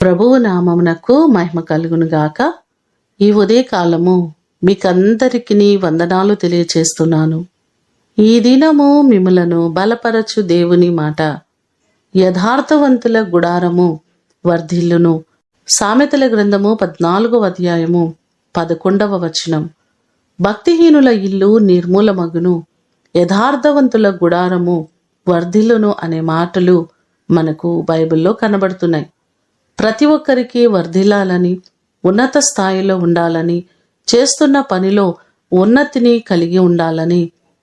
ప్రభువు నామమునకు మహిమ కలుగునుగాక. ఈ ఉదయకాలము మీకందరికీ వందనాలు తెలియచేస్తున్నాను. ఈ దినము మిమ్ములను బలపరచు దేవుని మాట. యథార్థవంతుల గుడారము వర్ధిల్లును. సామెతల గ్రంథము 14వ అధ్యాయము 11వ వచనం. భక్తిహీనుల ఇల్లు నిర్మూలమగును, యథార్థవంతుల గుడారము వర్ధిల్లును అనే మాటలు మనకు బైబిల్లో కనబడుతున్నాయి. ప్రతి ఒక్కరికి వర్ధిల్లాలని, ఉన్నత స్థాయిలో ఉండాలని, చేస్తున్న పనిలో ఉన్నతిని కలిగి ఉండాలని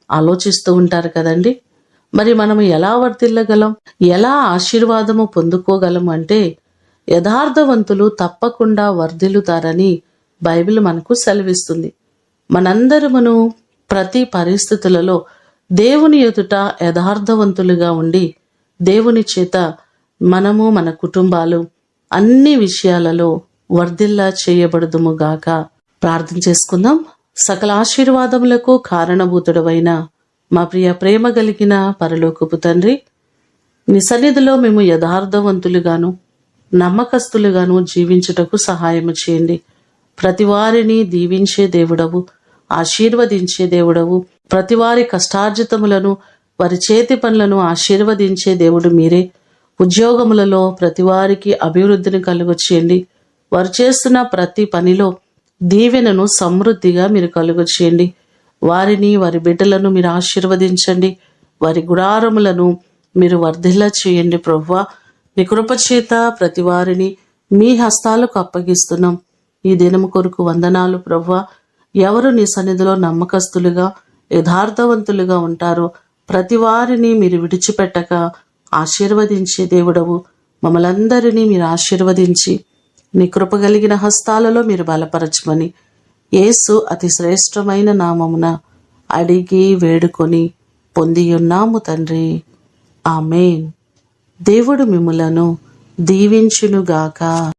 ఆలోచిస్తూ ఉంటారు కదండి. మరి మనము ఎలా వర్ధిల్లగలం, ఎలా ఆశీర్వాదము పొందుకోగలం అంటే యథార్థవంతులు తప్పకుండా వర్ధిల్లుతారని బైబిల్ మనకు సెలవిస్తుంది. మనందరమును ప్రతి పరిస్థితులలో దేవుని ఎదుట యథార్థవంతులుగా ఉండి దేవుని చేత మనము మన కుటుంబాలు అన్ని విషయాలలో వర్ధిల్లా చేయబడుదుముగాక. ప్రార్థన చేసుకుందాం. సకల ఆశీర్వాదములకు కారణభూతుడవైన మా ప్రియ ప్రేమ కలిగిన పరలోకపు తండ్రి, నీ సన్నిధిలో మేము యథార్థవంతులుగాను నమ్మకస్తులుగాను జీవించుటకు సహాయము చేయండి. ప్రతి వారిని దీవించే దేవుడవు, ఆశీర్వదించే దేవుడవు. ప్రతి వారి కష్టార్జితములను, వారి చేతి పనులను ఆశీర్వదించే దేవుడు మీరే. ఉద్యోగములలో ప్రతి వారికి అభివృద్ధిని కలుగచేయండి. వారు చేస్తున్న ప్రతి పనిలో దీవెనను సమృద్ధిగా మీరు కలుగచేయండి. వారిని, వారి బిడ్డలను మీరు ఆశీర్వదించండి. వారి గుడారములను మీరు వర్ధిల్లా చేయండి. ప్రభువా, నీ కృపచేత ప్రతి వారిని మీ హస్తాలకు అప్పగిస్తున్నాం. ఈ దినము కొరకు వందనాలు ప్రభువా. ఎవరు నీ సన్నిధిలో నమ్మకస్తులుగా యథార్థవంతులుగా ఉంటారో ప్రతి వారిని మీరు విడిచిపెట్టక ఆశీర్వదించే దేవుడవు. మమ్మలందరినీ మీరు ఆశీర్వదించి నీ కృప కలిగిన హస్తాలలో మీరు బలపరచమని యేసు అతి శ్రేష్టమైన నామమున అడిగి వేడుకొని పొందియున్నాము తండ్రి. ఆమేన్. దేవుడు మిమ్ములను దీవించునుగాక.